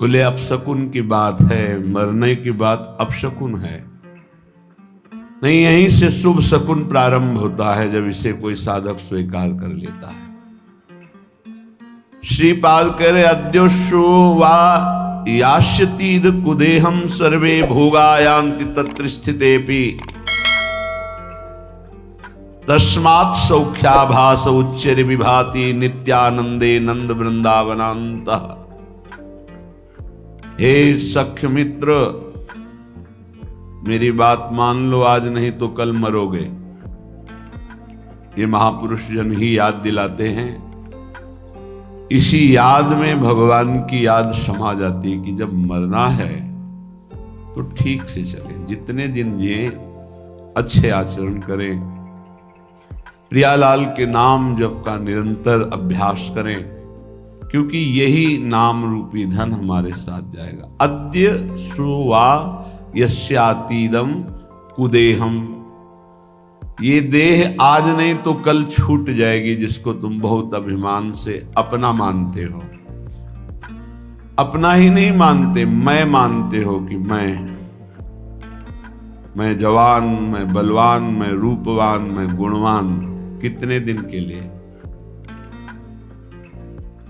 बोले अपशकुन की बात है, मरने की बात अपशकुन है नहीं, यहीं से शुभ शकुन प्रारंभ होता है जब इसे कोई साधक स्वीकार कर लेता है। श्रीपाद कह रहे अद्योशो वा यास्यतीद कुदेहम सर्वे भोगायांति तत्र स्थितेपि तस्मात् सौख्याभास उच्चर विभाति नित्यानंदे नंद वृंदावनांत। हे सख्य मित्र, मेरी बात मान लो, आज नहीं तो कल मरोगे। ये महापुरुष जन ही याद दिलाते हैं। इसी याद में भगवान की याद समा जाती है कि जब मरना है तो ठीक से चले, जितने दिन जिए अच्छे आचरण करें, प्रियालाल के नाम जप का निरंतर अभ्यास करें, क्योंकि यही नाम रूपी धन हमारे साथ जाएगा। अद्य सुवा यस्यातीदम कुदेहम, ये देह आज नहीं तो कल छूट जाएगी, जिसको तुम बहुत अभिमान से अपना मानते हो। अपना ही नहीं मानते, मैं मानते हो कि मैं जवान, मैं बलवान, मैं रूपवान, मैं गुणवान। कितने दिन के लिए?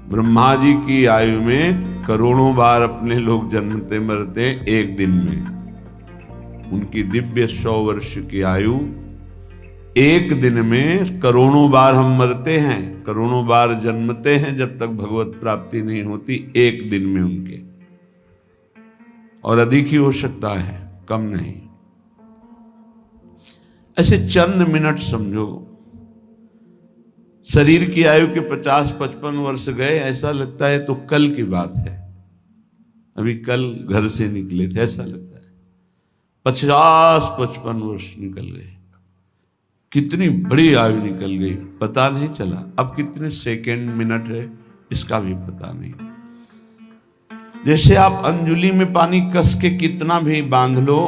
ब्रह्मा जी की आयु में करोड़ों बार अपने लोग जन्मते मरते एक दिन में। उनकी दिव्य 100 वर्ष की आयु, एक दिन में करोड़ों बार हम मरते हैं, करोड़ों बार जन्मते हैं जब तक भगवत प्राप्ति नहीं होती, एक दिन में उनके। और अधिक ही हो सकता है, कम नहीं। ऐसे चंद मिनट समझो, शरीर की आयु के 50-55 वर्ष गए, ऐसा लगता है तो कल की बात है, अभी कल घर से निकले थे, ऐसा लगता है। 50-55 वर्ष निकल गए, कितनी बड़ी आयु निकल गई, पता नहीं चला। अब कितने सेकंड मिनट है इसका भी पता नहीं। जैसे आप अंजुली में पानी कस के कितना भी बांध लो,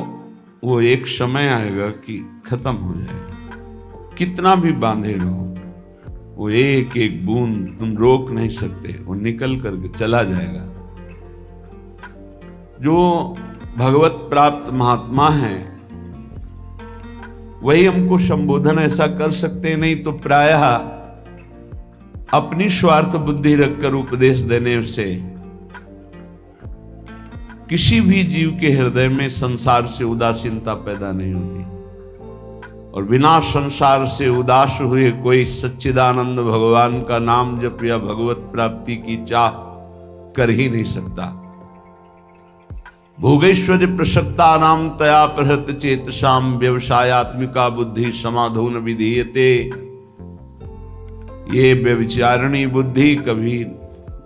वो एक समय आएगा कि खत्म हो जाएगा। कितना भी बांधे रहो, वो एक एक बूंद तुम रोक नहीं सकते, वो निकल करके चला जाएगा। जो भगवत प्राप्त महात्मा हैं वही हमको संबोधन ऐसा कर सकते हैं, नहीं तो प्रायः अपनी स्वार्थ बुद्धि रखकर उपदेश देने से किसी भी जीव के हृदय में संसार से उदासीनता पैदा नहीं होती, और बिना संसार से उदास हुए कोई सच्चिदानंद भगवान का नाम जप या भगवत प्राप्ति की चाह कर ही नहीं सकता। भोगैश्वर्य प्रसक्ता नाम तया प्रहृत चेतसाम व्यवसायत्मिका बुद्धि समाधून विधीयते। ये व्यभिचारिणी बुद्धि कभी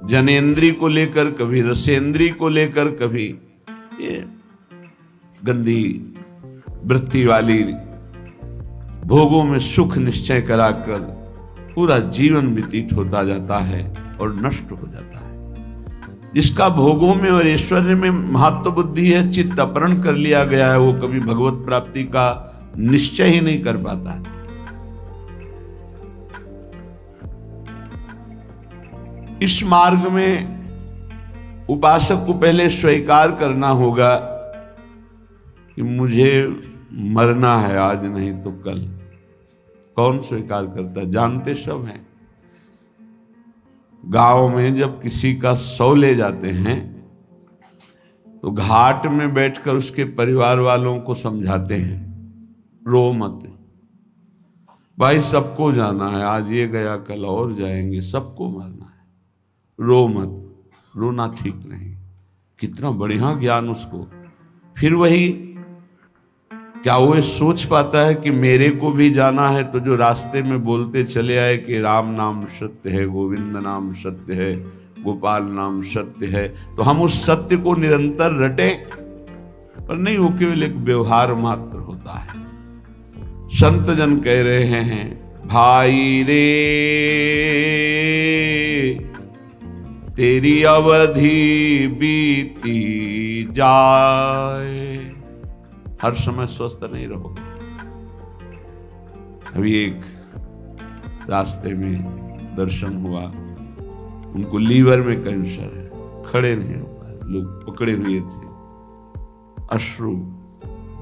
जनेन्द्री को लेकर, कभी रसेंद्री को लेकर, कभी ये गंदी वृत्ति वाली भोगों में सुख निश्चय कराकर पूरा जीवन व्यतीत होता जाता है और नष्ट हो जाता है। जिसका भोगों में और ऐश्वर्य में महत्व बुद्धि है, चित्त अपहरण कर लिया गया है, वो कभी भगवत प्राप्ति का निश्चय ही नहीं कर पाता। इस मार्ग में उपासक को पहले स्वीकार करना होगा कि मुझे मरना है, आज नहीं तो कल। कौन स्वीकार करता है? जानते सब हैं। गांव में जब किसी का शव ले जाते हैं तो घाट में बैठकर उसके परिवार वालों को समझाते हैं, रो मत भाई, सबको जाना है, आज ये गया कल और जाएंगे, सबको मरना है, रो मत। रोना ठीक नहीं। कितना बढ़िया ज्ञान उसको। फिर वही, क्या वो ये सोच पाता है कि मेरे को भी जाना है? तो जो रास्ते में बोलते चले आए कि राम नाम सत्य है, गोविंद नाम सत्य है, गोपाल नाम सत्य है, तो हम उस सत्य को निरंतर रटें? पर नहीं, वो केवल एक व्यवहार मात्र होता है। संत जन कह रहे हैं, भाई रे तेरी अवधि बीती जाए, हर समय स्वस्थ नहीं रहोगे। अभी एक रास्ते में दर्शन हुआ, उनको लीवर में कैंसर है, खड़े नहीं हो पा रहे, लोग पकड़े हुए थे, अश्रु,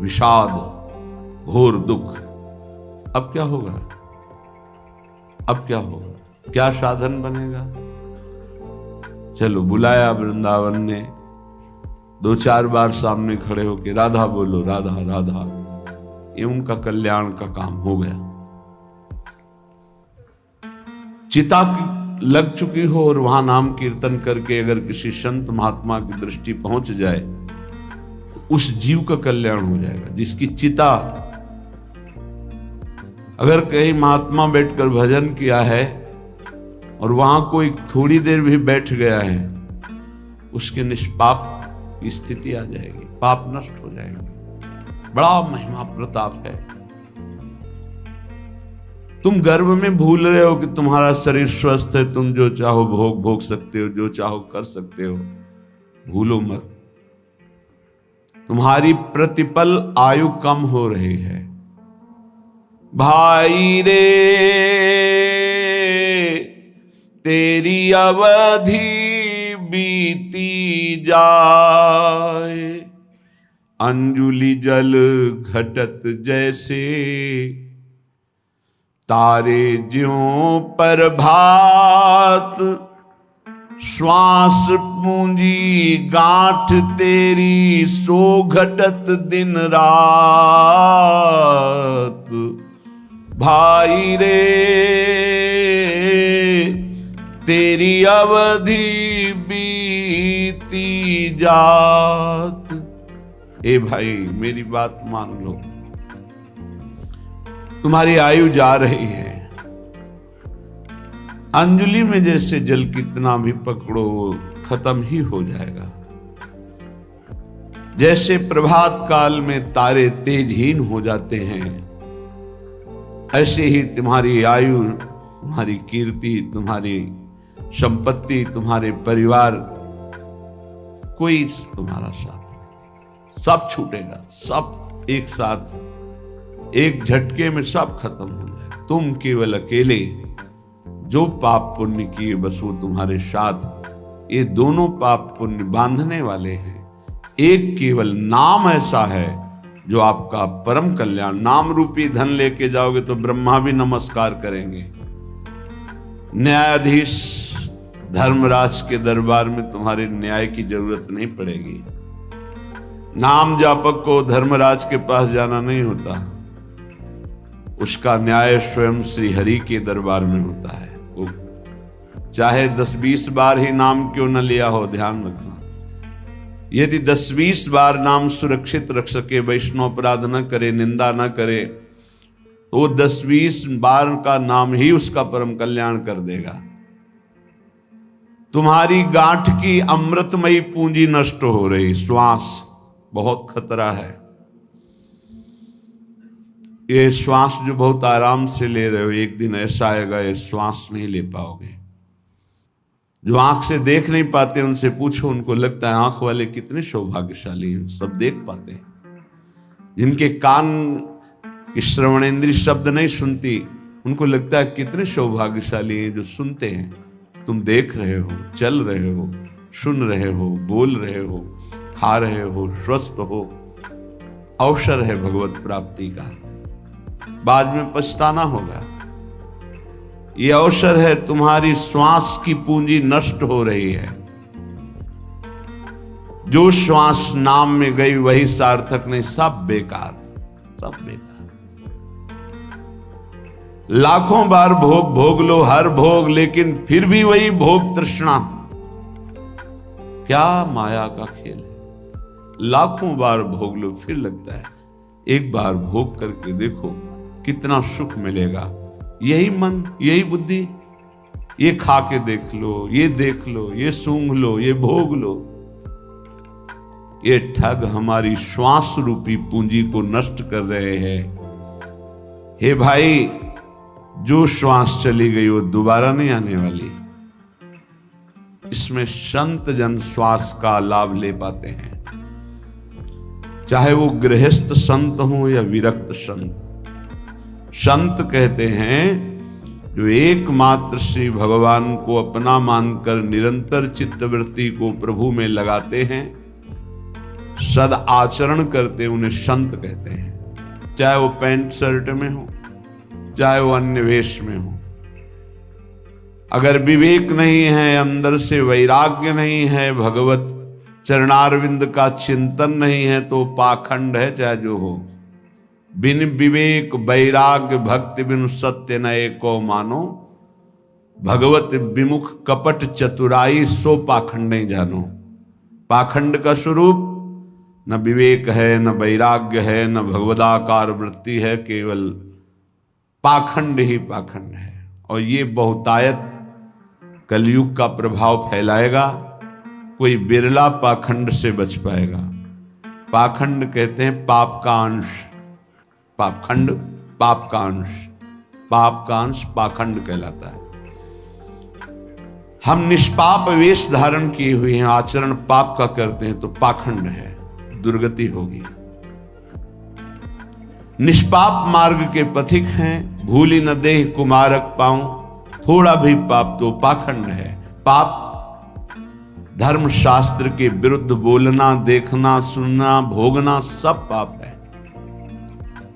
विषाद, घोर दुख। अब क्या होगा? अब क्या होगा? क्या साधन बनेगा? चलो, बुलाया वृंदावन ने, 2-4 बार सामने खड़े होके राधा बोलो, राधा राधा, ये उनका कल्याण का काम हो गया। चिता लग चुकी हो और वहां नाम कीर्तन करके अगर किसी संत महात्मा की दृष्टि पहुंच जाए तो उस जीव का कल्याण हो जाएगा। जिसकी चिता, अगर कहीं महात्मा बैठकर भजन किया है और वहां कोई थोड़ी देर भी बैठ गया है, उसके निष्पाप की स्थिति आ जाएगी, पाप नष्ट हो जाएंगे। बड़ा महिमा प्रताप है। तुम गर्भ में भूल रहे हो कि तुम्हारा शरीर स्वस्थ है, तुम जो चाहो भोग सकते हो, जो चाहो कर सकते हो। भूलो मत, तुम्हारी प्रतिपल आयु कम हो रही है। भाई रे तेरी अवधि बीती जाए, अंजुलि जल घटत जैसे, तारे ज्यों पर भात, श्वास पूंजी गांठ तेरी, सो घटत दिन रात। भाई रे तेरी अवधि बीती जात। ए भाई, मेरी बात मान लो, तुम्हारी आयु जा रही है। अंजलि में जैसे जल कितना भी पकड़ो खत्म ही हो जाएगा। जैसे प्रभात काल में तारे तेजहीन हो जाते हैं, ऐसे ही तुम्हारी आयु, तुम्हारी कीर्ति, तुम्हारी संपत्ति, तुम्हारे परिवार, कोई तुम्हारा साथ नहीं, सब छूटेगा। सब एक साथ, एक झटके में सब खत्म हो जाए। तुम केवल अकेले जो पाप पुण्य किए, बस वो तुम्हारे साथ। ये दोनों पाप पुण्य बांधने वाले हैं। एक केवल नाम ऐसा है जो आपका परम कल्याण। नाम रूपी धन लेके जाओगे तो ब्रह्मा भी नमस्कार करेंगे। न्यायाधीश धर्मराज के दरबार में तुम्हारे न्याय की जरूरत नहीं पड़ेगी। नाम जापक को धर्मराज के पास जाना नहीं होता, उसका न्याय स्वयं श्री हरि के दरबार में होता है। वो चाहे 10-20 बार ही नाम क्यों न लिया हो, ध्यान रखना। यदि 10-20 बार नाम सुरक्षित रख सके, वैष्णव अपराध न करे, निंदा न करे, तो 10-20 बार का नाम ही उसका परम कल्याण कर देगा। तुम्हारी गांठ की अमृतमयी पूंजी नष्ट हो रही, श्वास, बहुत खतरा है। ये श्वास जो बहुत आराम से ले रहे हो, एक दिन ऐसा आएगा ये श्वास नहीं ले पाओगे। जो आंख से देख नहीं पाते उनसे पूछो, उनको लगता है आंख वाले कितने सौभाग्यशाली हैं, सब देख पाते हैं। जिनके कान की श्रवणेंद्रिय शब्द नहीं सुनती, उनको लगता है कितने सौभाग्यशाली हैं जो सुनते हैं। तुम देख रहे हो, चल रहे हो, सुन रहे हो, बोल रहे हो, खा रहे हो, स्वस्थ हो। अवसर है भगवत प्राप्ति का, बाद में पछताना होगा। ये अवसर है, तुम्हारी श्वास की पूंजी नष्ट हो रही है। जो श्वास नाम में गई वही सार्थक नहीं, सब बेकार, सब बेकार। लाखों बार भोग भोग लो, हर भोग, लेकिन फिर भी वही भोग तृष्णा। क्या माया का खेल है। लाखों बार भोग लो, फिर लगता है एक बार भोग करके देखो कितना सुख मिलेगा। यही मन, यही बुद्धि, ये खा के देख लो, ये देख लो, ये सूंघ लो, ये भोग लो। ये ठग हमारी श्वास रूपी पूंजी को नष्ट कर रहे हैं। हे भाई, जो श्वास चली गई वो दोबारा नहीं आने वाली। इसमें संत जन श्वास का लाभ ले पाते हैं, चाहे वो गृहस्थ संत हो या विरक्त संत। संत कहते हैं जो एकमात्र श्री भगवान को अपना मानकर निरंतर चित्तवृत्ति को प्रभु में लगाते हैं, सद आचरण करते, उन्हें संत कहते हैं। चाहे वो पैंट शर्ट में हो, चाहे वो अन्य वेश में हो। अगर विवेक नहीं है, अंदर से वैराग्य नहीं है, भगवत चरणारविंद का चिंतन नहीं है, तो पाखंड है चाहे जो हो। बिन विवेक वैराग्य भक्ति बिनु सत्य न एको मानो, भगवत विमुख कपट चतुराई सो पाखंड नहीं जानो। पाखंड का स्वरूप न विवेक है, न वैराग्य है, न भगवदाकार वृत्ति है, केवल पाखंड ही पाखंड है। और ये बहुतायत कलयुग का प्रभाव फैलाएगा, कोई बिरला पाखंड से बच पाएगा। पाखंड कहते हैं पाप का अंश, पाखंड पाप का अंश, पाप का अंश पाखंड कहलाता है। हम निष्पाप वेश धारण किए हुए हैं, आचरण पाप का करते हैं तो पाखंड है, दुर्गति होगी। निष्पाप मार्ग के पथिक हैं, भूली न देह कुमारक पाऊं, थोड़ा भी पाप तो पाखंड है। पाप धर्म शास्त्र के विरुद्ध बोलना, देखना, सुनना, भोगना सब पाप है।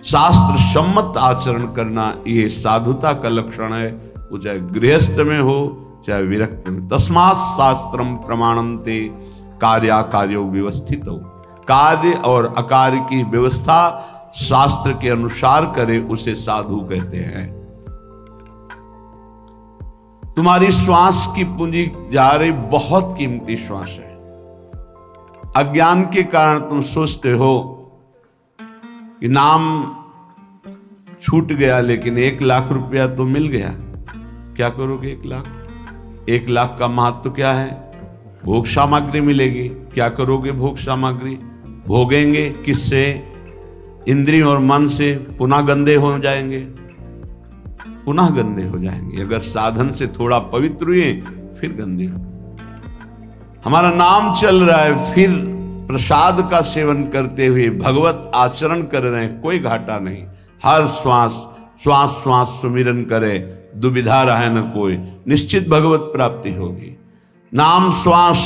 शास्त्र सम्मत आचरण करना ये साधुता का लक्षण है, वो चाहे गृहस्थ में हो चाहे विरक्त में। तस्मात् शास्त्रम प्रमाणन्ते कार्याकार्यो व्यवस्थित हो। कार्य और अकार्य की व्यवस्था शास्त्र के अनुसार करे उसे साधु कहते हैं। तुम्हारी श्वास की पूंजी जा रही, बहुत कीमती श्वास है। अज्ञान के कारण तुम सोचते हो कि नाम छूट गया, लेकिन 1 लाख रुपया तो मिल गया। क्या करोगे 1 लाख? 1 लाख का महत्व क्या है? भोग सामग्री मिलेगी। क्या करोगे भोग सामग्री? भोगेंगे किससे? इंद्रिय और मन से। पुनः गंदे हो जाएंगे, पुनः गंदे हो जाएंगे। अगर साधन से थोड़ा पवित्र हुए फिर गंदे। हमारा नाम चल रहा है, फिर प्रसाद का सेवन करते हुए भगवत आचरण कर रहे हैं, कोई घाटा नहीं। हर श्वास श्वास श्वास सुमिरन करे, दुविधा रहे न कोई, निश्चित भगवत प्राप्ति होगी। नाम श्वास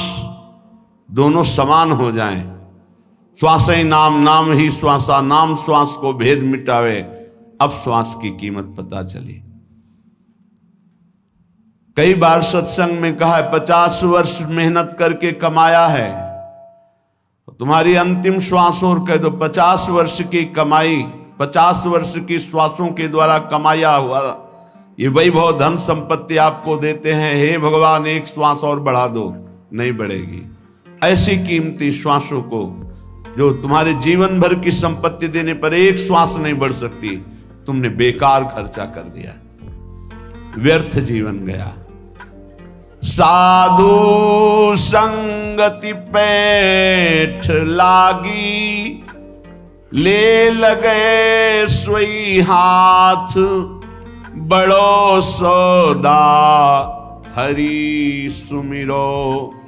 दोनों समान हो जाएं, श्वास ही नाम, नाम ही श्वासा, नाम श्वास को भेद मिटावे। अब श्वास की कीमत पता चली। कई बार सत्संग में कहा है 50 वर्ष मेहनत करके कमाया है, तुम्हारी अंतिम श्वास और कह दो 50 वर्ष की कमाई, 50 वर्ष की श्वासों के द्वारा कमाया हुआ ये वैभव धन संपत्ति आपको देते हैं। हे भगवान, एक श्वास और बढ़ा दो, नहीं बढ़ेगी। ऐसी कीमती श्वासों को जो तुम्हारे जीवन भर की संपत्ति देने पर एक श्वास नहीं बढ़ सकती, तुमने बेकार खर्चा कर दिया, व्यर्थ जीवन गया। साधु संगति पैठ लागी, ले लगे सोई हाथ, बड़ो सौदा हरि सुमिरो,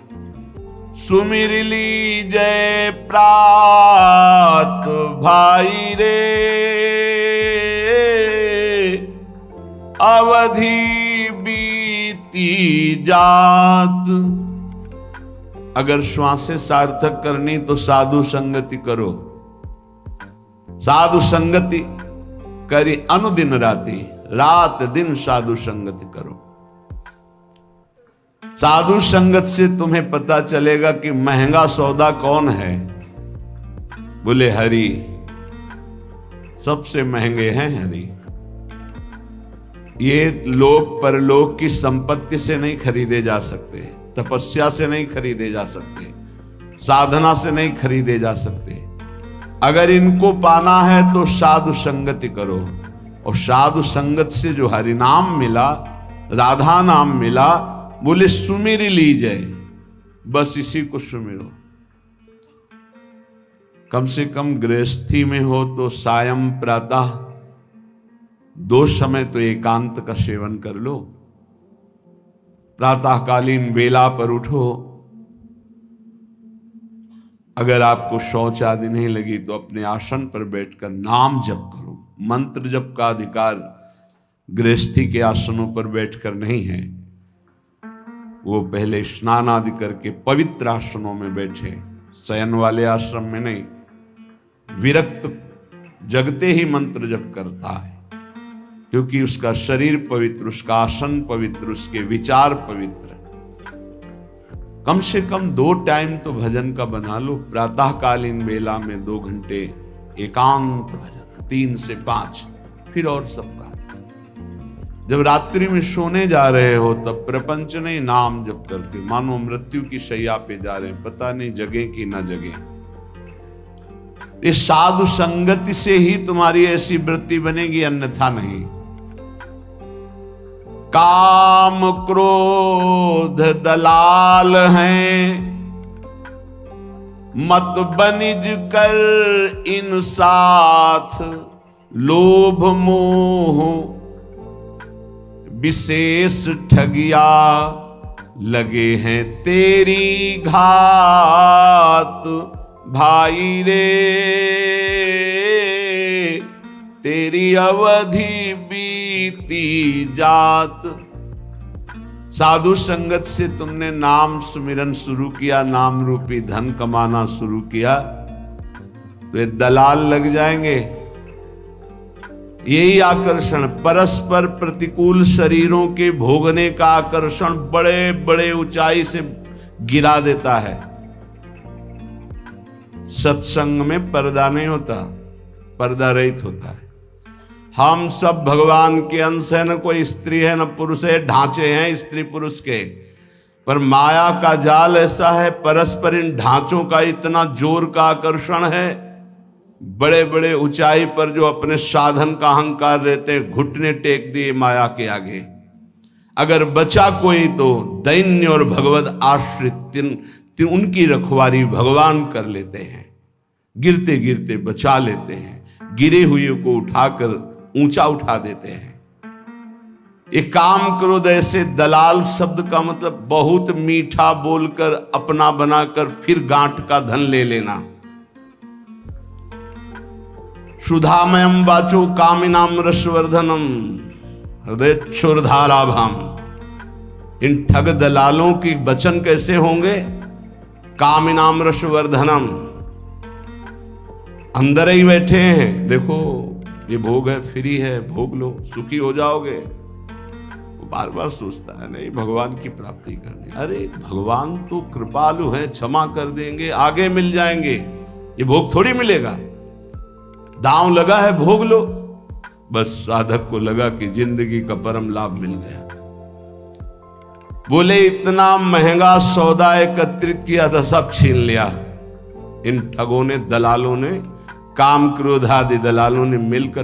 सुमिर लीजे प्रात भाई रे, अवधि बीती जात। अगर श्वासें सार्थक करनी तो साधु संगति करो। साधु संगति करी अनुदिन राति, रात दिन साधु संगति करो। साधु संगत से तुम्हें पता चलेगा कि महंगा सौदा कौन है। बोले हरि, सबसे महंगे हैं हरि। ये लोक परलोक की संपत्ति से नहीं खरीदे जा सकते, तपस्या से नहीं खरीदे जा सकते, साधना से नहीं खरीदे जा सकते। अगर इनको पाना है तो साधु संगति करो। और साधु संगत से जो हरि नाम मिला, राधा नाम मिला, बोले सुमिर लीजिए, बस इसी को सुमिरो। कम से कम गृहस्थी में हो तो सायं प्रातः 2 समय तो एकांत का सेवन कर लो। प्रातःकालीन वेला पर उठो। अगर आपको शौच आदि नहीं लगी तो अपने आसन पर बैठकर नाम जप करो। मंत्र जप का अधिकार गृहस्थी के आसनों पर बैठकर नहीं है, वो पहले स्नान आदि करके पवित्र आसनों में बैठे, शयन वाले आश्रम में नहीं। विरक्त जगते ही मंत्र जप करता है, क्योंकि उसका शरीर पवित्र, उसका आसन पवित्र, उसके विचार पवित्र। कम से कम 2 टाइम तो भजन का बना लो। प्रातःकालीन बेला में 2 घंटे एकांत भजन, 3 से 5, फिर और सबका। जब रात्रि में सोने जा रहे हो तब प्रपंच नहीं, नाम जप करते, मानो मृत्यु की शैया पे जा रहे हैं, पता नहीं जगे कि ना जगे। इस साधु संगति से ही तुम्हारी ऐसी वृत्ति बनेगी, अन्यथा नहीं। काम क्रोध दलाल हैं, मत बनिज कर इन साथ, लोभ मोह विशेष ठगिया, लगे हैं तेरी घात। भाई रे तेरी अवधि बीती जात। साधु संगत से तुमने नाम सुमिरन शुरू किया, नाम रूपी धन कमाना शुरू किया, तो ये दलाल लग जाएंगे। यही आकर्षण, परस्पर प्रतिकूल शरीरों के भोगने का आकर्षण बड़े बड़े ऊंचाई से गिरा देता है। सत्संग में पर्दा नहीं होता, पर्दा रहित होता है। हम सब भगवान के अंश है, न कोई स्त्री है न पुरुष है, ढांचे हैं स्त्री पुरुष के, पर माया का जाल ऐसा है, परस्पर इन ढांचों का इतना जोर का आकर्षण है। बड़े बड़े ऊंचाई पर जो अपने साधन का अहंकार रहते हैं, घुटने टेक दिए माया के आगे। अगर बचा कोई तो दैन्य और भगवत आश्रित उनकी रखवारी भगवान कर लेते हैं, गिरते गिरते बचा लेते हैं, गिरे हुए को उठाकर ऊंचा उठा देते हैं। एक काम क्रोध ऐसे दलाल शब्द का मतलब बहुत मीठा बोलकर अपना बनाकर फिर गांठ का धन ले लेना। सुधामयम वाचो कामिनाम रसवर्धनम हृदय क्षुरधाराभम। इन ठग दलालों की वचन कैसे होंगे? कामिनाम रसवर्धनम, अंदर ही बैठे हैं, देखो ये भोग है, फ्री है, भोग लो, सुखी हो जाओगे। वो बार बार सोचता है नहीं भगवान की प्राप्ति करनी। अरे भगवान तो कृपालु है, क्षमा कर देंगे, आगे मिल जाएंगे, ये भोग थोड़ी मिलेगा। दांव लगा है, भोग लो। बस साधक को लगा कि जिंदगी का परम लाभ मिल गया। बोले इतना महंगा सौदा एकत्रित किया था, सब छीन लिया। इन ठगों ने, दलालों ने, काम क्रोध आदि दलालों ने मिलकर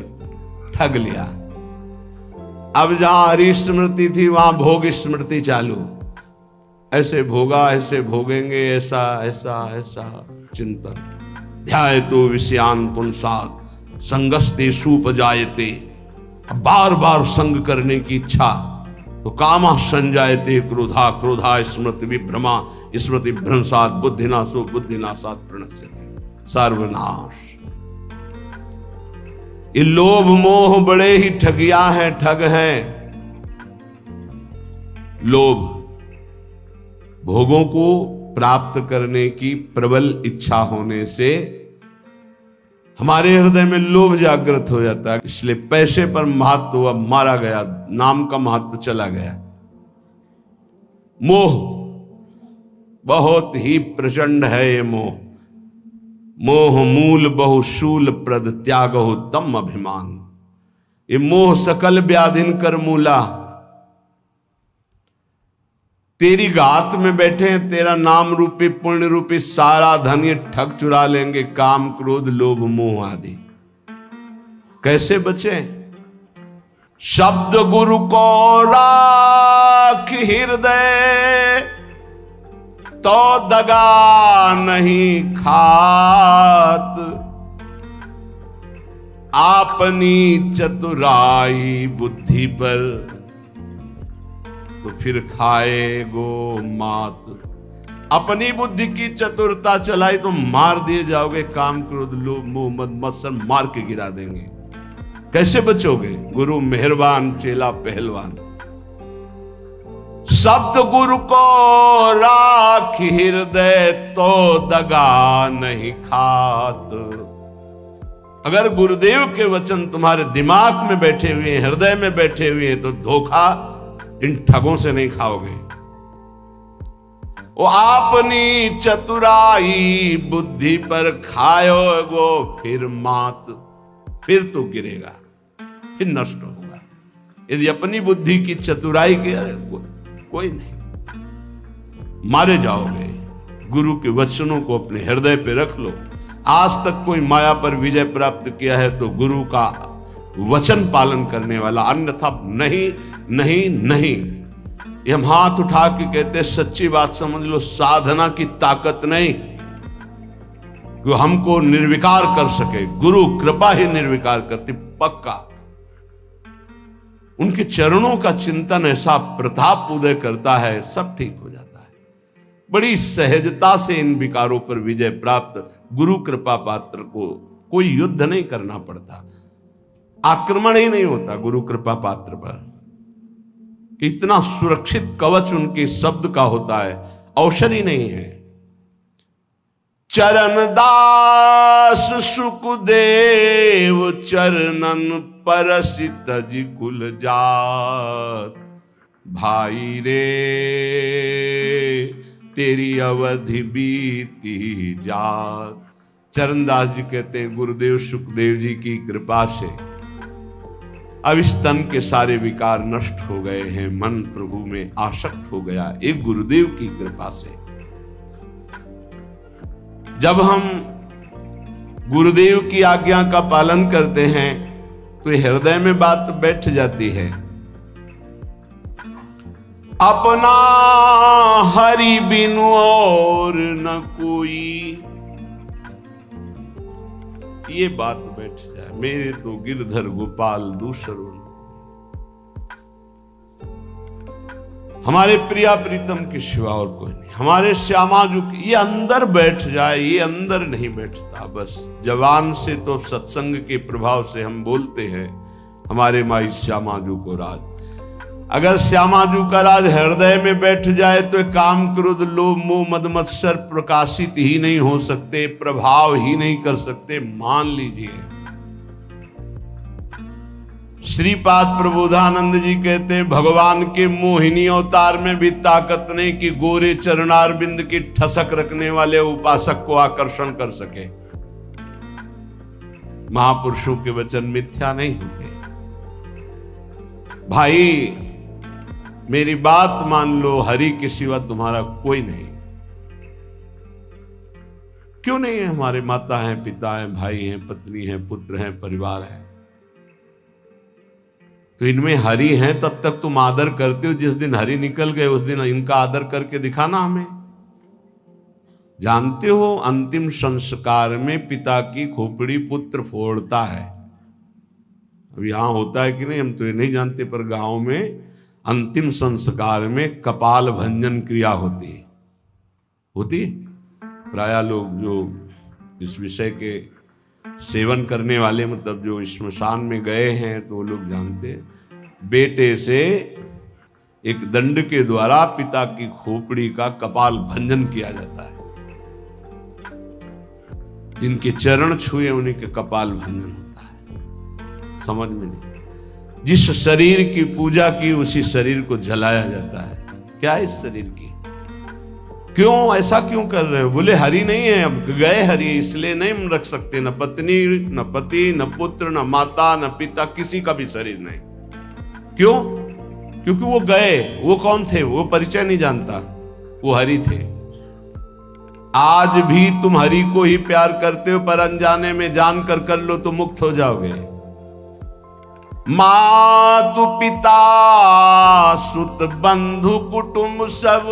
ठग लिया। अब जहां हरि स्मृति थी वहां भोग स्मृति चालू। ऐसे भोगा, ऐसे भोगेंगे, ऐसा ऐसा ऐसा चिंतन। ध्यायतो विषयान पुंसात् संगस्ते सूपजायते। बार बार संग करने की इच्छा, तो कामा संजायते क्रोधा, क्रोधा स्मृति विभ्रमा, स्मृति भ्रंशात् बुद्धिनाशो, बुद्धिनाशात् प्रणश्यते। सर्वनाश। ये लोभ मोह बड़े ही ठगिया हैं, ठग हैं। लोभ, भोगों को प्राप्त करने की प्रबल इच्छा होने से हमारे हृदय में लोभ जागृत हो जाता है। इसलिए पैसे पर महत्व हुआ, मारा गया, नाम का महत्व चला गया। मोह बहुत ही प्रचंड है ये मोह। मोह मूल बहुशूल प्रद त्यागहु तम अभिमान। ये मोह सकल व्याधिन कर मूला। तेरी गात में बैठे हैं, तेरा नाम रूपी पुण्य रूपी सारा धन ये ठग चुरा लेंगे। काम क्रोध लोभ मोह आदि कैसे बचे? शब्द गुरु को राख हृदय, तो दगा नहीं खात। आपनी चतुराई बुद्धि पर, तो फिर खाएगो मात। अपनी बुद्धि की चतुरता चलाई तो मार दिए जाओगे। काम क्रोध लोभ मोह मद मत्सर मार के गिरा देंगे। कैसे बचोगे? गुरु मेहरबान चेला पहलवान। शब्द गुरु को राख हृदय तो दगा नहीं खात। अगर गुरुदेव के वचन तुम्हारे दिमाग में बैठे हुए हैं, हृदय में बैठे हुए हैं, तो धोखा इन ठगों से नहीं खाओगे। वो अपनी चतुराई बुद्धि पर खाओगो फिर मात, फिर तो गिरेगा, फिर नष्ट होगा। यदि अपनी बुद्धि की चतुराई के कोई नहीं, मारे जाओगे। गुरु के वचनों को अपने हृदय पे रख लो। आज तक कोई माया पर विजय प्राप्त किया है तो गुरु का वचन पालन करने वाला, अन्यथा नहीं नहीं नहीं। ये हम हाथ उठा के कहते, सच्ची बात समझ लो, साधना की ताकत नहीं कि हमको निर्विकार कर सके। गुरु कृपा ही निर्विकार करती, पक्का। उनके चरणों का चिंतन ऐसा प्रताप उदय करता है, सब ठीक हो जाता है। बड़ी सहजता से इन विकारों पर विजय प्राप्त। गुरु कृपा पात्र को कोई युद्ध नहीं करना पड़ता, आक्रमण ही नहीं होता गुरु कृपा पात्र पर। इतना सुरक्षित कवच उनके शब्द का होता है, औषधि ही नहीं है। चरण दास सुखदेव चरणन परसित कुल जात। भाई रे तेरी अवधि बीती जात। चरणदास जी कहते हैं, गुरुदेव सुखदेव जी की कृपा से अब इस तन के सारे विकार नष्ट हो गए हैं, मन प्रभु में आसक्त हो गया, एक गुरुदेव की कृपा से। जब हम गुरुदेव की आज्ञा का पालन करते हैं तो हृदय में बात बैठ जाती है। अपना हरि बिनु और न कोई, ये बात बैठ जाए, मेरे तो गिरधर गोपाल दूसरो। हमारे प्रिया प्रीतम के सिवा और कोई नहीं, हमारे श्यामा जो ये अंदर बैठ जाए, ये अंदर नहीं बैठता। बस जवान से तो सत्संग के प्रभाव से हम बोलते हैं हमारे माई श्यामाजू को राज। अगर श्यामाजू का राज हृदय में बैठ जाए तो काम क्रोध लोभ मोह मद मत्सर प्रकाशित ही नहीं हो सकते, प्रभाव ही नहीं कर सकते। मान लीजिए, श्रीपाद प्रबोधानंद जी कहते हैं, भगवान के मोहिनी अवतार में भी ताकत नहीं कि गोरे चरणारविंद की ठसक रखने वाले उपासक को आकर्षण कर सके। महापुरुषों के वचन मिथ्या नहीं होते। भाई मेरी बात मान लो, हरि के सिवा तुम्हारा कोई नहीं। क्यों नहीं है? हमारे माता हैं, पिता हैं, भाई हैं, पत्नी हैं, पुत्र हैं, परिवार है। तो इनमें हरि हैं तब तक तुम आदर करते हो। जिस दिन हरि निकल गए उस दिन इनका आदर करके दिखाना हमें। जानते हो, अंतिम संस्कार में पिता की खोपड़ी पुत्र फोड़ता है। अब यहां होता है कि नहीं हम तो ये नहीं जानते, पर गांव में अंतिम संस्कार में कपाल भंजन क्रिया होती है। प्राय लोग जो इस विषय के सेवन करने वाले, मतलब जो श्मशान में गए हैं, तो वो लोग जानते हैं। बेटे से एक दंड के द्वारा पिता की खोपड़ी का कपाल भंजन किया जाता है। जिनके चरण छुए उन्हीं के कपाल भंजन होता है। समझ में नहीं। जिस शरीर की पूजा की उसी शरीर को जलाया जाता है। क्या इस शरीर की? क्यों ऐसा क्यों कर रहे हो? बोले हरि नहीं है, अब गए हरि, इसलिए नहीं रख सकते। न पत्नी, न पति, न पुत्र, न माता, न पिता, किसी का भी शरीर नहीं। क्यों? क्योंकि वो गए। वो कौन थे? वो परिचय नहीं जानता, वो हरि थे। आज भी तुम हरि को ही प्यार करते हो, पर अनजाने में जानकर कर लो तो मुक्त हो जाओगे। मातु पिता सुत बंधु कुटुंब सब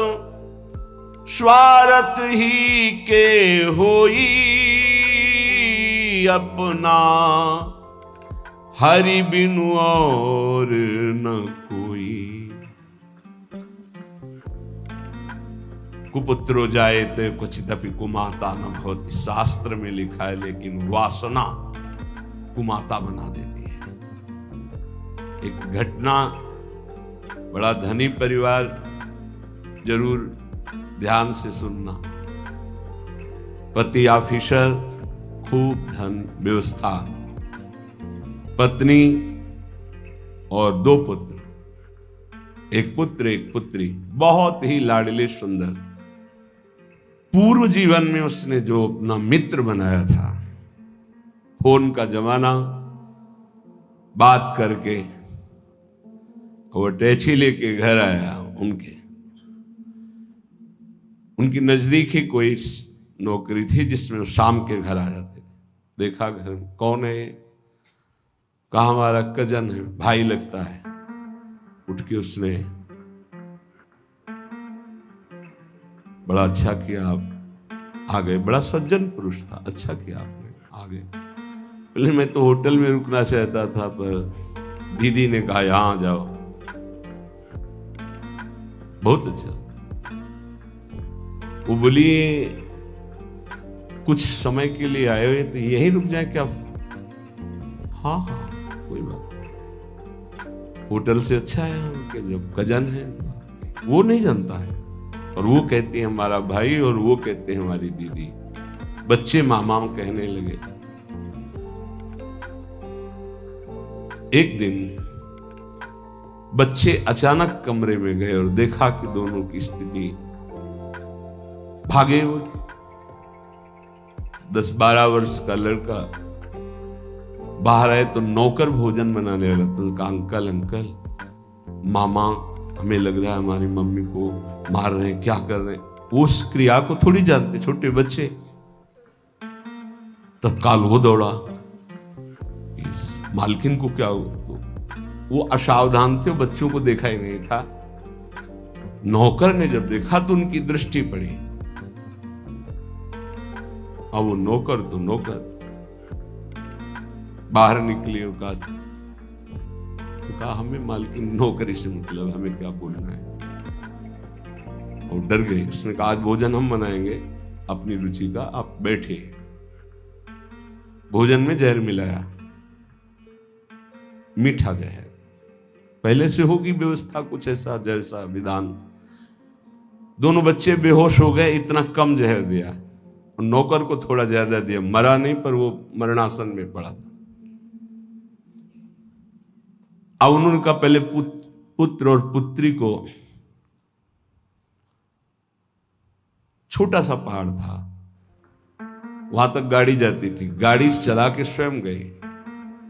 स्वार्थ ही के होई, अपना हरि बिनु और न कोई। कुपुत्रो जायते क्वचिदपि कुमाता न भवति, शास्त्र में लिखा है। लेकिन वासना कुमाता बना देती है। एक घटना, बड़ा धनी परिवार, जरूर ध्यान से सुनना। पति ऑफिसर, खूब धन व्यवस्था, पत्नी और 2 पुत्र, एक पुत्र एक पुत्री, बहुत ही लाडले सुंदर। पूर्व जीवन में उसने जो अपना मित्र बनाया था, फोन का जमाना, बात करके वो अटैची लेके घर आया। उनकी नजदीक ही कोई नौकरी थी जिसमें वो शाम के घर आ जाते थे। देखा घर में कौन है, कहा हमारा कजन है, भाई लगता है। उठ के उसने, बड़ा अच्छा किया आप आ गए, बड़ा सज्जन पुरुष था, अच्छा किया आपने आ गए। पहले मैं तो होटल में रुकना चाहता था, पर दीदी ने कहा यहां आ जाओ। बहुत अच्छा। वो बोली कुछ समय के लिए आए हुए तो यहीं रुक जाए क्या? हाँ कोई बात नहीं, होटल से अच्छा है उनके जब कजन है। वो नहीं जानता है, और वो कहते हैं हमारा भाई, और वो कहते हैं हमारी दीदी। बच्चे मामा कहने लगे। एक दिन बच्चे अचानक कमरे में गए और देखा कि दोनों की स्थिति, भागे। वो 10-12 वर्ष का लड़का बाहर आए तो नौकर भोजन बनाने वाला, तो उसका अंकल मामा, हमें लग रहा है हमारी मम्मी को मार रहे हैं, क्या कर रहे हैं। वो उस क्रिया को थोड़ी जानते, छोटे बच्चे। तत्काल वो दौड़ा, मालकिन को क्या हुआ? तो वो असावधान थे, बच्चों को देखा ही नहीं था। नौकर ने जब देखा तो उनकी दृष्टि पड़ी। अब वो नौकर तो नौकर बाहर निकले और कहा हमें मालकिन नौकरी से मतलब, हमें क्या बोलना है। और डर गए। उसने कहा आज भोजन हम बनाएंगे अपनी रुचि का, आप बैठे। भोजन में जहर मिलाया, मीठा जहर। पहले से होगी व्यवस्था कुछ ऐसा, जैसा विधान। दोनों बच्चे बेहोश हो गए, इतना कम जहर दिया। नौकर को थोड़ा ज्यादा दिया, मरा नहीं, पर वो मरणासन में पड़ा था। अब उन्होंने कहा पहले पुत्र और पुत्री को, छोटा सा पहाड़ था, वहां तक गाड़ी जाती थी, गाड़ी चला के स्वयं गए।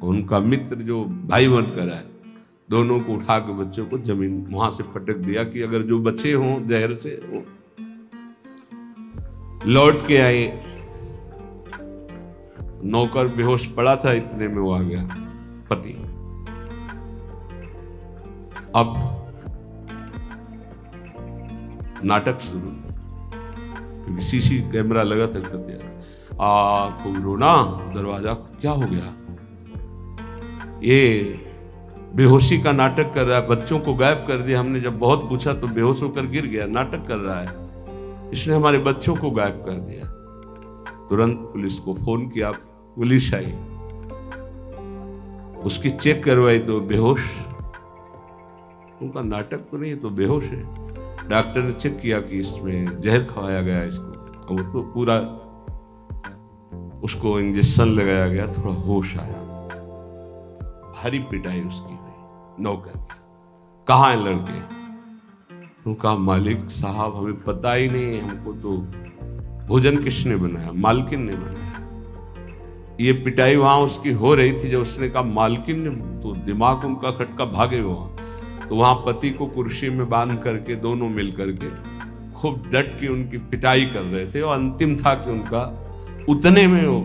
उनका मित्र जो भाई बनकर आए, दोनों को उठा के बच्चों को जमीन वहां से पटक दिया कि अगर जो बचे हों जहर से वो। लौट के आए, नौकर बेहोश पड़ा था, इतने में वो आ गया पति। अब नाटक शुरू, क्योंकि सीसी कैमरा लगा था। खूब रोना, दरवाजा क्या हो गया? ये बेहोशी का नाटक कर रहा है, बच्चों को गायब कर दिया हमने। जब बहुत पूछा तो बेहोश होकर गिर गया, नाटक कर रहा है, इसने हमारे बच्चों को गायब कर दिया। तुरंत पुलिस को फोन किया, पुलिस आई, उसकी चेक करवाई तो बेहोश। उनका नाटक तो नहीं, तो बेहोश है। डॉक्टर ने चेक किया कि इसमें जहर खवाया गया इसको, वो तो पूरा उसको इंजेक्शन लगाया गया, थोड़ा होश आया। भारी पिटाई उसकी हुई नौकर की। कहाँ है लड़के? उनका मालिक साहब हमें पता ही नहीं, हमको तो भोजन किसने बनाया? मालकिन ने बनाया। ये पिटाई वहां उसकी हो रही थी, जब उसने कहा मालकिन ने, तो दिमाग उनका खटका, भागे वहां। तो वहां पति को कुर्सी में बांध करके दोनों मिल करके खूब डट के उनकी पिटाई कर रहे थे। और अंतिम था कि उनका उतने में वो,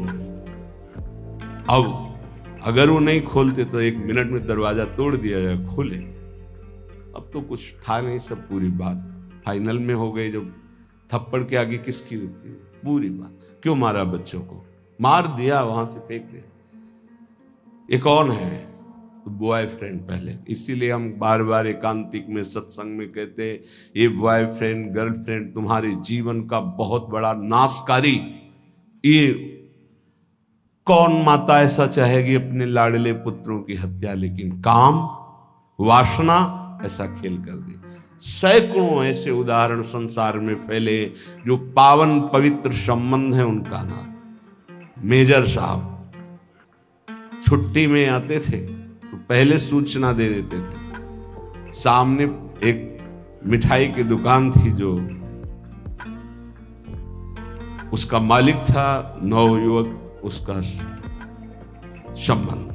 अब अगर वो नहीं खोलते तो 1 मिनट में दरवाजा तोड़ दिया जाए, खोले। अब तो कुछ था नहीं, सब पूरी बात फाइनल में हो गई। जब थप्पड़ के आगे किसकी रुकती, पूरी बात। क्यों मारा बच्चों को? मार दिया, वहां से फेंक दिया। ये कौन है? तो बॉयफ्रेंड पहले। इसीलिए हम बार बार एकांतिक में, सत्संग में कहते हैं ये बॉयफ्रेंड गर्लफ्रेंड तुम्हारे जीवन का बहुत बड़ा नाशकारी। ये कौन माता ऐसा चाहेगी अपने लाडले पुत्रों की हत्या? लेकिन काम वासना ऐसा खेल कर दी। सैकड़ों ऐसे उदाहरण संसार में फैले जो पावन पवित्र संबंध है उनका नाश। मेजर साहब छुट्टी में आते थे तो पहले सूचना दे देते थे। सामने एक मिठाई की दुकान थी, जो उसका मालिक था नवयुवक, उसका संबंध।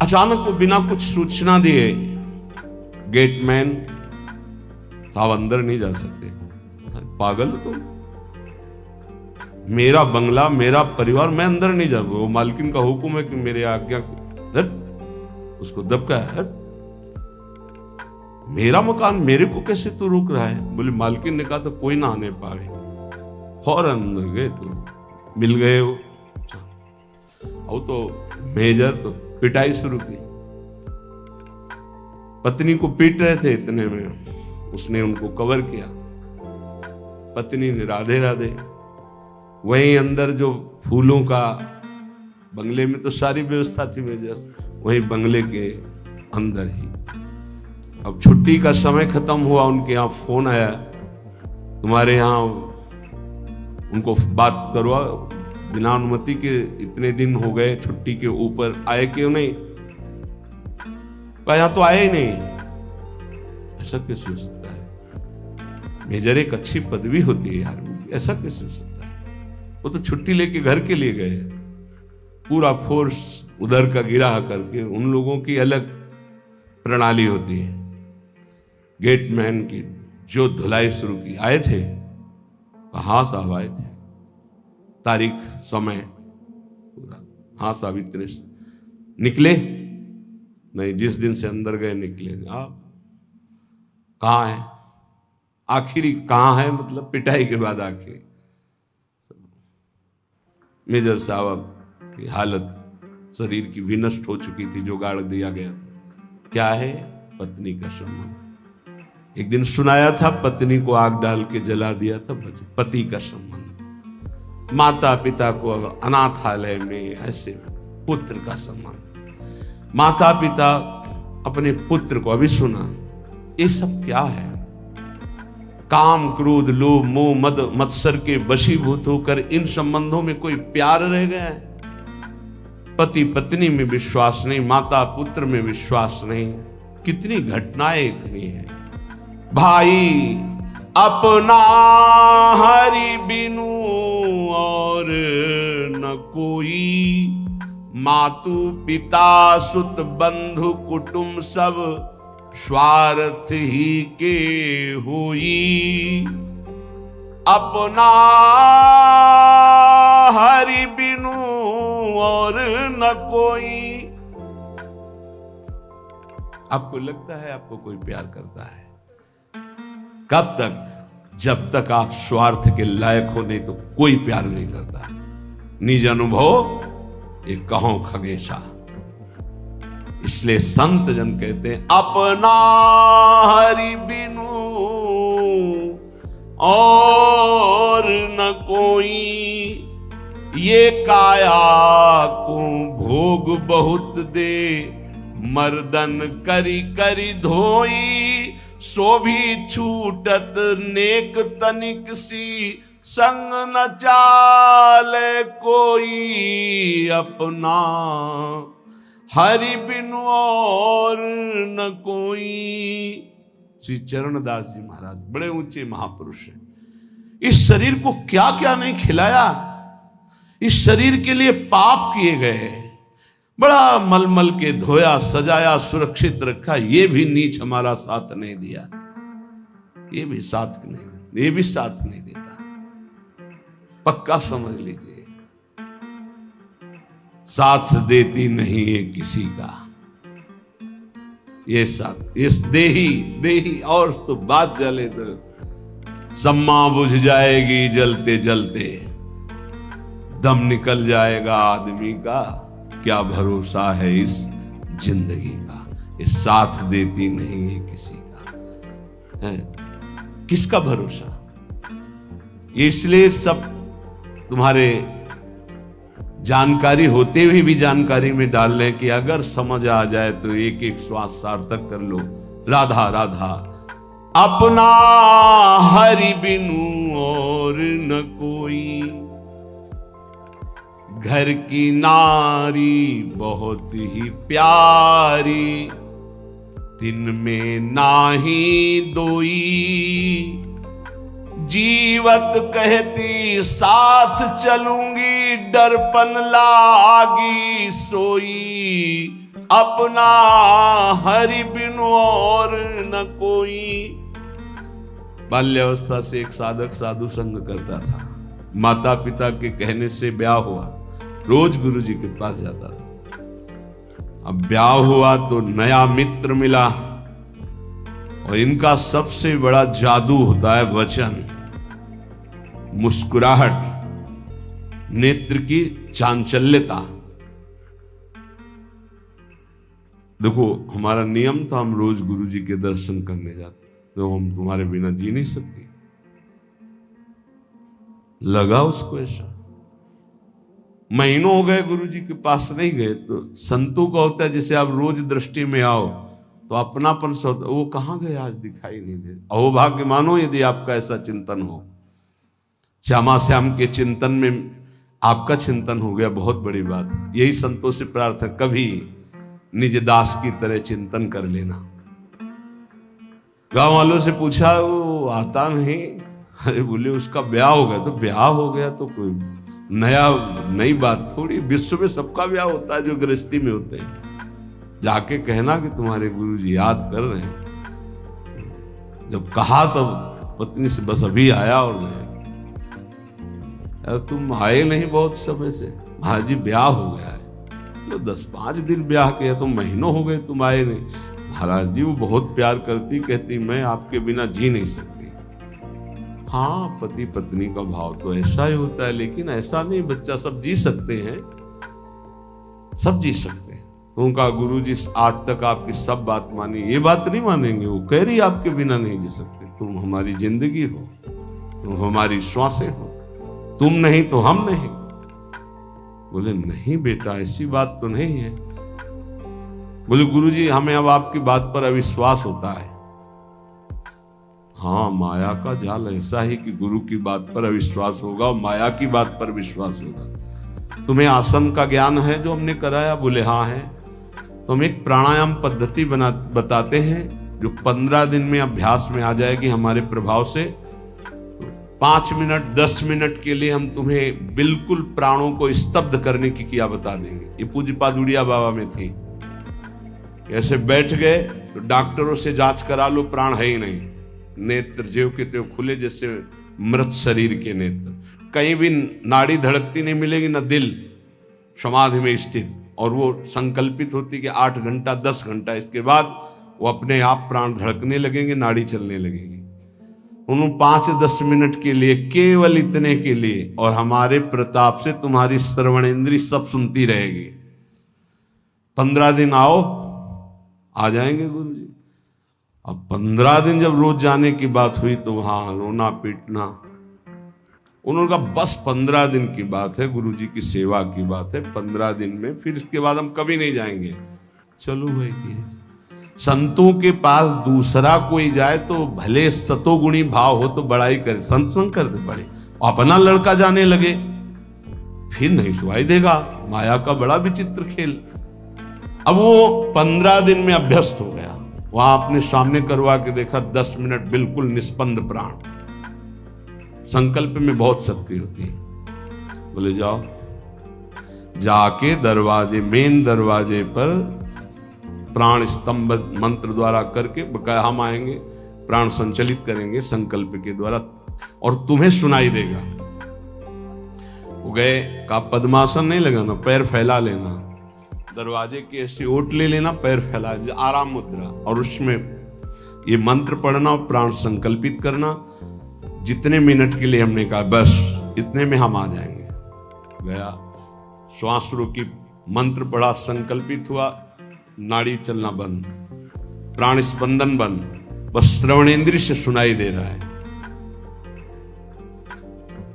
अचानक वो बिना कुछ सूचना दिए, गेटमैन साहब अंदर नहीं जा सकते। पागल हो तुम, मेरा बंगला, मेरा परिवार, मैं अंदर नहीं जा। वो मालकिन का हुक्म है कि मेरे आज्ञा उसको दबका है। मेरा मकान, मेरे को कैसे तू रोक रहा है? बोले मालकिन ने कहा तो कोई ना आने पावे। फौरन अंदर गए तो मिल गए वो। और तो मेजर तो पिटाई शुरू की। पत्नी को पीट रहे थे, इतने में उसने उनको कवर किया। पत्नी ने राधे राधे। वहीं अंदर जो फूलों का, बंगले में तो सारी व्यवस्था थी मेजर, वहीं बंगले के अंदर ही। अब छुट्टी का समय खत्म हुआ, उनके यहाँ फोन आया, तुम्हारे यहाँ उनको बात करवा, बिना अनुमति के इतने दिन हो गए, छुट्टी के ऊपर आए क्यों नहीं? यहाँ तो आए ही नहीं। ऐसा कैसे हो सकता है? मेजर एक अच्छी पदवी होती है यार, ऐसा कैसे हो सकता है? वो तो छुट्टी लेके घर के लिए गए। पूरा फोर्स उधर का गिरा करके, उन लोगों की अलग प्रणाली होती है। गेटमैन की जो धुलाई शुरू की, आए थे? हाँ साहब आए थे। तारीख, समय पूरा। हाँ साहब इतने निकले नहीं, जिस दिन से अंदर गए निकले। आप कहाँ है? आखिरी कहाँ है? मतलब पिटाई के बाद आखिरी। मेजर साहब की हालत शरीर की भी नष्ट हो चुकी थी, जो गाड़ दिया गया था। क्या है? पत्नी का संबंध। एक दिन सुनाया था, पत्नी को आग डाल के जला दिया था, पति का संबंध। माता पिता को अनाथालय में, ऐसे पुत्र का संबंध। माता पिता अपने पुत्र को, अभी सुना, ये सब क्या है? काम, क्रोध, लोभ, मोह, मद, मत्सर के वशीभूत होकर इन संबंधों में कोई प्यार रह गया है? पति पत्नी में विश्वास नहीं, माता पुत्र में विश्वास नहीं। कितनी घटनाएं इतनी है। भाई अपना हरि बिनु और न कोई, मातु पिता सुत बंधु कुटुंब सब स्वार्थ ही के होई। अपना हरि बिनु और न कोई। आपको लगता है आपको कोई प्यार करता है? कब तक? जब तक आप स्वार्थ के लायक हो, नहीं तो कोई प्यार नहीं करता। निज अनुभव ये कहो खगेशा। इसलिए संत जन कहते हैं, अपना हरि बिनु और न कोई। ये काया को भोग बहुत दे, मर्दन करी करी धोई। सो भी छूटत नेक तनिक सी, संग न चाले कोई। अपना हरि बिनु और न कोई। श्री चरणदास जी महाराज बड़े ऊंचे महापुरुष हैं। इस शरीर को क्या क्या नहीं खिलाया, इस शरीर के लिए पाप किए गए, बड़ा मलमल के धोया, सजाया, सुरक्षित रखा। ये भी नीच हमारा साथ नहीं दिया, ये भी साथ नहीं, ये भी साथ नहीं देता। पक्का समझ लीजिए, साथ देती नहीं है किसी का ये साथ। इस देही और तो बात जले तो सम्मा बुझ जाएगी, जलते जलते दम निकल जाएगा आदमी का। क्या भरोसा है इस जिंदगी का? ये साथ देती नहीं है किसी का, है किसका भरोसा? ये इसलिए सब तुम्हारे जानकारी होते हुए भी जानकारी में डाल रहे हैं कि अगर समझ आ जाए तो एक एक श्वास सार्थक कर लो। राधा राधा अपना हरि बिनु और न कोई, घर की नारी बहुत ही प्यारी, दिन में नाही दोई, जीवत कहती साथ चलूंगी, डरपन लागी सोई, अपना हरि बिनु और न कोई। बाल्यावस्था से एक साधक साधु संग करता था, माता पिता के कहने से ब्याह हुआ, रोज गुरु जी के पास जाता था। अब ब्याह हुआ तो नया मित्र मिला, और इनका सबसे बड़ा जादू होता है वचन, मुस्कुराहट, नेत्र की चांचल्यता। देखो हमारा नियम था, हम रोज गुरु जी के दर्शन करने जाते, तो हम तुम्हारे बिना जी नहीं सकते। लगा उसको ऐसा, महीनों हो गए गुरु जी के पास नहीं गए। तो संतों का होता है जैसे आप रोज दृष्टि में आओ तो अपनापन से होता, वो कहाँ गए आज दिखाई नहीं दे। अहोभाग्य मानो यदि आपका ऐसा चिंतन हो। श्यामा श्याम के चिंतन में आपका चिंतन हो गया, बहुत बड़ी बात। यही संतों से प्रार्थना, कभी निज दास की तरह चिंतन कर लेना। गांव वालों से पूछा, वो आता नहीं। अरे बोले उसका ब्याह हो गया। तो ब्याह हो गया तो कोई नई बात थोड़ी, विश्व में सबका ब्याह होता है जो गृहस्थी में होते हैं। जाके कहना कि तुम्हारे गुरुजी याद कर रहे हैं। जब कहा तब पत्नी से बस अभी आया, और अरे तुम आए नहीं बहुत समय से। महाराज जी ब्याह हो गया है। तो 10-5 दिन ब्याह किया, तो महीनों हो गए तुम आए नहीं। महाराज जी वो बहुत प्यार करती, कहती मैं आपके बिना जी नहीं सकती। हाँ, पति पत्नी का भाव तो ऐसा ही होता है, लेकिन ऐसा नहीं बच्चा, सब जी सकते हैं, सब जी सकते हैं। तो उनका गुरु जी आज तक आपकी सब बात मानी, ये बात नहीं मानेंगे। वो कह रही आपके बिना नहीं जी सकते, तुम हमारी जिंदगी हो, तुम हमारी श्वासें हो, तुम नहीं तो हम नहीं। बोले नहीं बेटा, ऐसी बात तो नहीं है। बोले गुरुजी हमें अब आपकी बात पर अविश्वास होता है। हाँ, माया का जाल ऐसा ही कि गुरु की बात पर अविश्वास होगा और माया की बात पर विश्वास होगा। तुम्हें आसन का ज्ञान है जो हमने कराया? बोले हाँ है। तो हम एक प्राणायाम पद्धति बताते हैं जो 15 दिन में अभ्यास में आ जाएगी हमारे प्रभाव से। 5 मिनट 10 मिनट के लिए हम तुम्हें बिल्कुल प्राणों को स्तब्ध करने की क्रिया बता देंगे। ये पूज्य पादुड़िया बाबा में थी। ऐसे बैठ गए तो डॉक्टरों से जांच करा लो, प्राण है ही नहीं। नेत्र ज्यों के त्यों खुले जैसे मृत शरीर के नेत्र। कहीं भी नाड़ी धड़कती नहीं मिलेगी, न दिल, समाधि में स्थित। और वो संकल्पित होती कि 8 घंटा 10 घंटा, इसके बाद वो अपने आप प्राण धड़कने लगेंगे, नाड़ी चलने लगेगी। उन्होंने 5-10 मिनट के लिए, केवल इतने के लिए, और हमारे प्रताप से तुम्हारी श्रवणेंद्री सब सुनती रहेगी। 15 दिन आओ, आ जाएंगे गुरु जी। अब 15 दिन जब रोज जाने की बात हुई तो वहां रोना पीटना। उन्होंने कहा बस 15 दिन की बात है, गुरु जी की सेवा की बात है, 15 दिन में, फिर इसके बाद हम कभी नहीं जाएंगे। चलो भाई, संतों के पास दूसरा कोई जाए तो भले सतोगुणी भाव हो तो बड़ाई करे, संग करते पड़े, अपना लड़का जाने लगे फिर नहीं सुनाई देगा। माया का बड़ा विचित्र खेल। अब वो 15 दिन में अभ्यस्त हो गया। वहां अपने सामने करवा के देखा, 10 मिनट बिल्कुल निस्पंद प्राण। संकल्प में बहुत शक्ति होती है। बोले जाओ, जाके दरवाजे, मेन दरवाजे पर प्राण स्तंभ मंत्र द्वारा करके, बकाया हम आएंगे, प्राण संचलित करेंगे संकल्प के द्वारा, और तुम्हें सुनाई देगा। वो गए, का पद्मासन नहीं लगाना, पैर फैला लेना, दरवाजे की ऐसी ओट ले लेना, पैर फैला, आराम मुद्रा, और उसमें ये मंत्र पढ़ना और प्राण संकल्पित करना। जितने मिनट के लिए हमने कहा बस इतने में हम आ जाएंगे। गया, श्वास रोकी, मंत्र पढ़ा, संकल्पित हुआ, नाड़ी चलना बंद, प्राण स्पंदन बंद, बस श्रवणेंद्रिय से सुनाई दे रहा है।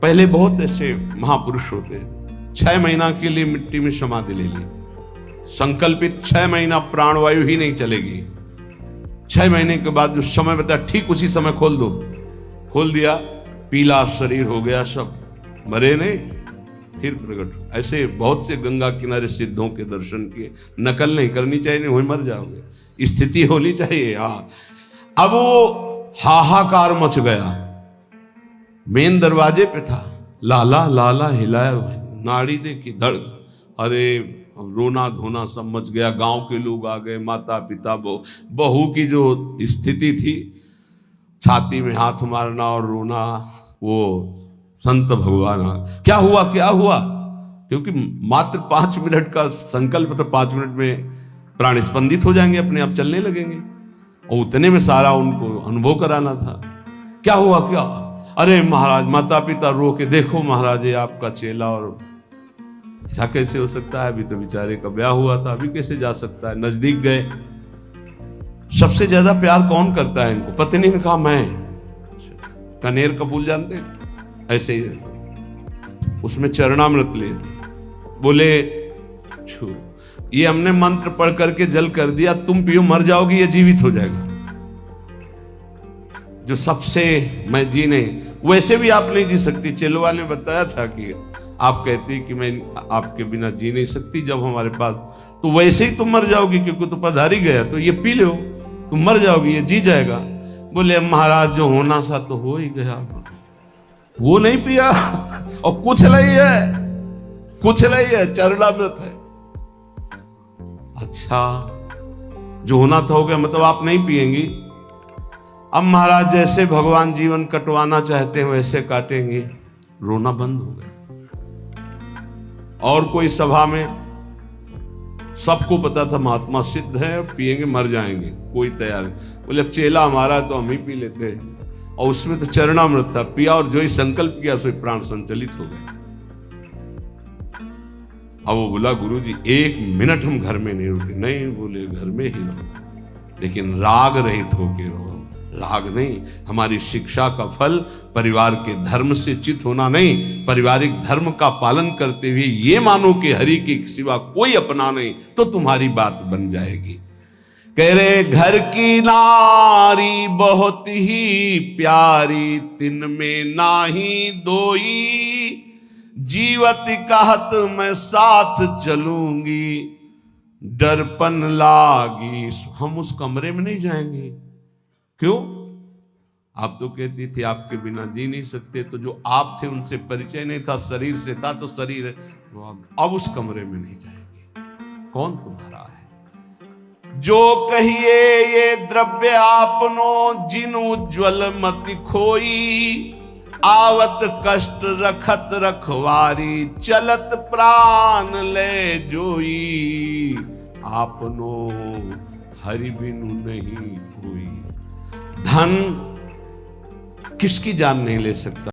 पहले बहुत ऐसे महापुरुष होते थे, 6 महीना के लिए मिट्टी में समाधि ले ली, संकल्पित 6 महीना प्राणवायु ही नहीं चलेगी। 6 महीने के बाद जो समय बताया ठीक उसी समय खोल दो, खोल दिया, पीला शरीर हो गया, सब मरे नहीं, फिर प्रकट। ऐसे बहुत से गंगा किनारे सिद्धों के दर्शन किए, नकल नहीं करनी चाहिए, नहीं वही मर जाओगे, स्थिति होनी चाहिए। हाँ, अब वो हाहाकार मच गया, मेन दरवाजे पे था, लाला लाला हिलाया, नाड़ी देखी धड़, अरे अब रोना धोना सब मच गया, गांव के लोग आ गए, माता पिता बहू की जो स्थिति थी, छाती में हाथ मारना और रोना, वो संत भगवान क्या हुआ क्या हुआ, क्योंकि मात्र 5 मिनट का संकल्प था, 5 मिनट में प्राण स्पंदित हो जाएंगे, अपने आप चलने लगेंगे, और उतने में सारा उनको अनुभव कराना था। क्या हुआ क्या, अरे महाराज माता पिता रो के, देखो महाराज ये आपका चेला, और ऐसा कैसे हो सकता है, अभी तो बेचारे का ब्याह हुआ था, अभी कैसे जा सकता है। नजदीक गए, सबसे ज्यादा प्यार कौन करता है इनको, पत्नी ने कहा मैं, कनेर का फूल जानते हैं, ऐसे ही उसमें चरणामृत ले, बोले ये हमने मंत्र पढ़ करके जल कर दिया, तुम पियो मर जाओगी, ये जीवित हो जाएगा। जो सबसे मैं जी नहीं, वैसे भी आप नहीं जी सकती, चेलो वाले ने बताया था कि आप कहती कि मैं आपके बिना जी नहीं सकती जब हमारे पास, तो वैसे ही तुम मर जाओगी, क्योंकि तो पधारी गया, तो ये पी लो तुम मर जाओगी, ये जी जाएगा। बोले महाराज जो होना सा तो हो ही गया, वो नहीं पिया, और कुछ नहीं है, कुछ नहीं है, चरणामृत है। अच्छा, जो होना था हो गया, मतलब आप नहीं पिएंगी। अब महाराज जैसे भगवान जीवन कटवाना चाहते हैं वैसे काटेंगे, रोना बंद हो गया। और कोई सभा में, सबको पता था महात्मा सिद्ध है, पिएंगे मर जाएंगे, कोई तैयार नहीं। बोले अब चेला हमारा है तो हम ही पी लेते हैं, और उसमें तो चरणामृत था, पिया और जो ही संकल्प किया सो प्राण संचलित हो गए। अब वो बोला गुरुजी 1 मिनट हम घर में नहीं रुके, नहीं बोले घर में ही रहो, लेकिन राग रहित होके रहो। राग नहीं, हमारी शिक्षा का फल परिवार के धर्म से चित होना नहीं, पारिवारिक धर्म का पालन करते हुए ये मानो कि हरि के सिवा कोई अपना नहीं, तो तुम्हारी बात बन जाएगी। कह रहे घर की नारी बहुत ही प्यारी, तिन में नाही दोई, जीवत कहत मैं साथ चलूंगी, डरपन लागी। हम उस कमरे में नहीं जाएंगे, क्यों? आप तो कहती थी आपके बिना जी नहीं सकते, तो जो आप थे उनसे परिचय नहीं था, शरीर से था, तो शरीर है, अब उस कमरे में नहीं जाएंगे। कौन तुम्हारा है? जो कहिए ये द्रव्य आपनो, जिन उज्ज्वल मति खोई, आवत कष्ट रखत रखवारी, चलत प्राण ले जोई, आपनो हरि बिनु नहीं कोई। धन किसकी जान नहीं ले सकता।